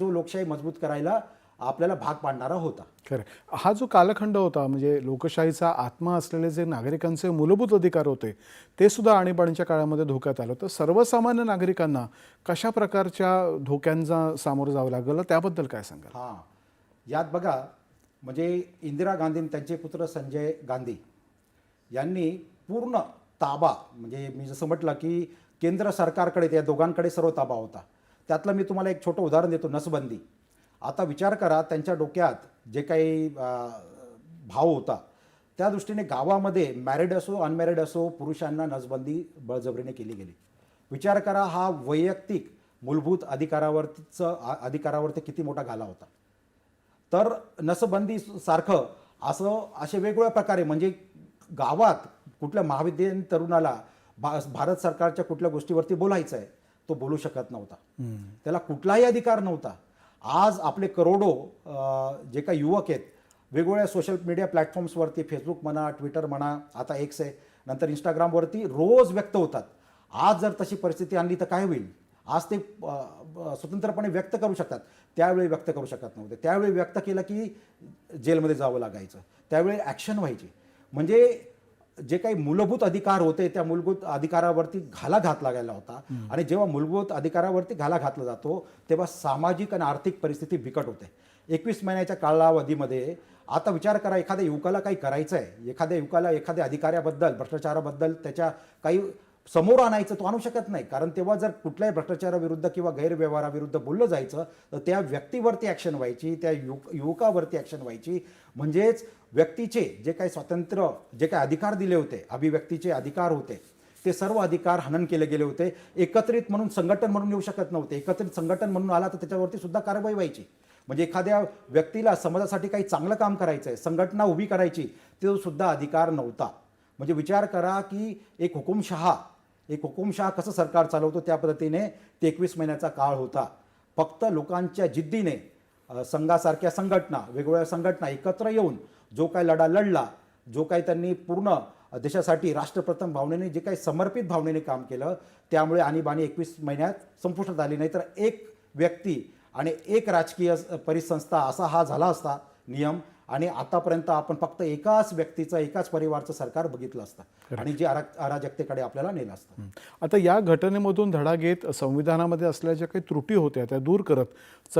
जो लोकशाही मजबूत करायला आपल्याला भाग पाडणारा होता. खरं. हा जो कालखंड होता म्हणजे लोकशाहीचा आत्मा असलेले जे नागरिकांचे मूलभूत अधिकार होते ते सुद्धा आणीबाणीच्या काळामध्ये धोक्यात आलं. तर सर्वसामान्य नागरिकांना कशा प्रकारच्या धोक्यांचा सामोरं जावं लागलं त्याबद्दल काय सांगाल? हां, यात बघा म्हणजे इंदिरा गांधी त्यांचे पुत्र संजय गांधी यांनी पूर्ण ताबा, म्हणजे मी जसं म्हटलं की केंद्र सरकारकडे त्या दोघांकडे सर्व ताबा होता. त्यातलं मी तुम्हाला एक छोटं उदाहरण देतो, नसबंदी. आता विचार करा त्यांच्या डोक्यात जे काही भाव होता त्या दृष्टीने गावामध्ये मॅरिड असो अनमॅरिड असो पुरुषांना नसबंदी बळजबरीने केली गेली. विचार करा हा वैयक्तिक मूलभूत अधिकारावरती किती मोठा घाला होता. तर नसबंदी सारखं असे वेगवेगळ्या प्रकारे म्हणजे गावात कुठल्या महाविद्यालयीन तरुणाला भारत सरकारच्या कुठल्या गोष्टीवरती बोलायचं आहे तो बोलू शकत नव्हता. त्याला कुठलाही अधिकार नव्हता. आज आपले करोडो जे काही युवक आहेत वेगवेगळ्या सोशल मीडिया प्लॅटफॉर्म्सवरती, फेसबुक म्हणा, ट्विटर म्हणा, आता एक्स आहे, नंतर इंस्टाग्रामवरती रोज व्यक्त होतात. आज जर तशी परिस्थिती आणली तर काय होईल? आज ते स्वतंत्रपणे व्यक्त करू शकतात, त्यावेळी व्यक्त करू शकत नव्हते. त्यावेळी व्यक्त केलं की जेलमध्ये जावं लागायचं, त्यावेळी ॲक्शन व्हायची. म्हणजे जे काही मूलभूत अधिकार होते त्या मूलभूत अधिकारावरती घाला घातला गेला होता. आणि जेव्हा मूलभूत अधिकारावरती घाला घातला जातो तेव्हा सामाजिक आणि आर्थिक परिस्थिती बिकट होते. 21 महिन्याच्या कालावधीमध्ये आता विचार करा, एखाद्या युवकाला काही करायचं आहे, एखाद्या युवकाला एखाद्या अधिकाऱ्याबद्दल भ्रष्टाचाराबद्दल त्याच्या काही समोर आणायचं, तो आणू शकत नाही. कारण तेव्हा जर कुठल्याही भ्रष्टाचाराविरुद्ध किंवा गैरव्यवहाराविरुद्ध बोललं जायचं तर त्या व्यक्तीवरती ॲक्शन व्हायची, त्या युवकावरती ॲक्शन व्हायची. म्हणजेच व्यक्तीचे जे काही स्वातंत्र्य, जे काही अधिकार दिले होते, अभिव्यक्तीचे अधिकार होते, ते सर्व अधिकार हनन केले गेले होते. एकत्रित म्हणून संघटन म्हणून येऊ शकत नव्हते. एकत्रित संघटन म्हणून आला तर त्याच्यावरती सुद्धा कारवाई व्हायची. म्हणजे एखाद्या व्यक्तीला समाजासाठी काही चांगलं काम करायचं आहे, संघटना उभी करायची, तो सुद्धा अधिकार नव्हता. म्हणजे विचार करा की एक हुकुमशहा कसं सरकार चालवतो त्या पद्धतीने ते 21 महिन्याचा काळ होता. फक्त लोकांच्या जिद्दीने संघासारख्या संघटना, वेगवेगळ्या संघटना एकत्र येऊन जो काही लढा लढला, जो काही त्यांनी पूर्ण देशासाठी राष्ट्रप्रथम भावनेने जे काही समर्पित भावनेने काम केलं, त्यामुळे आणीबाणी 21 महिन्यात संपुष्टात आली. नाही तर एक व्यक्ती आणि एक राजकीय परिसंस्था असा हा झाला असता नियम, आणि आतापर्यंत आपण फक्त एकाच व्यक्तीचं, एकाच परिवारचं सरकार बघितलं असतं आणि जे अराजकतेकडे आपल्याला नेलं असतं. आता या घटनेमधून धडा घेत संविधानामध्ये असलेल्या ज्या काही त्रुटी होत्या त्या दूर करत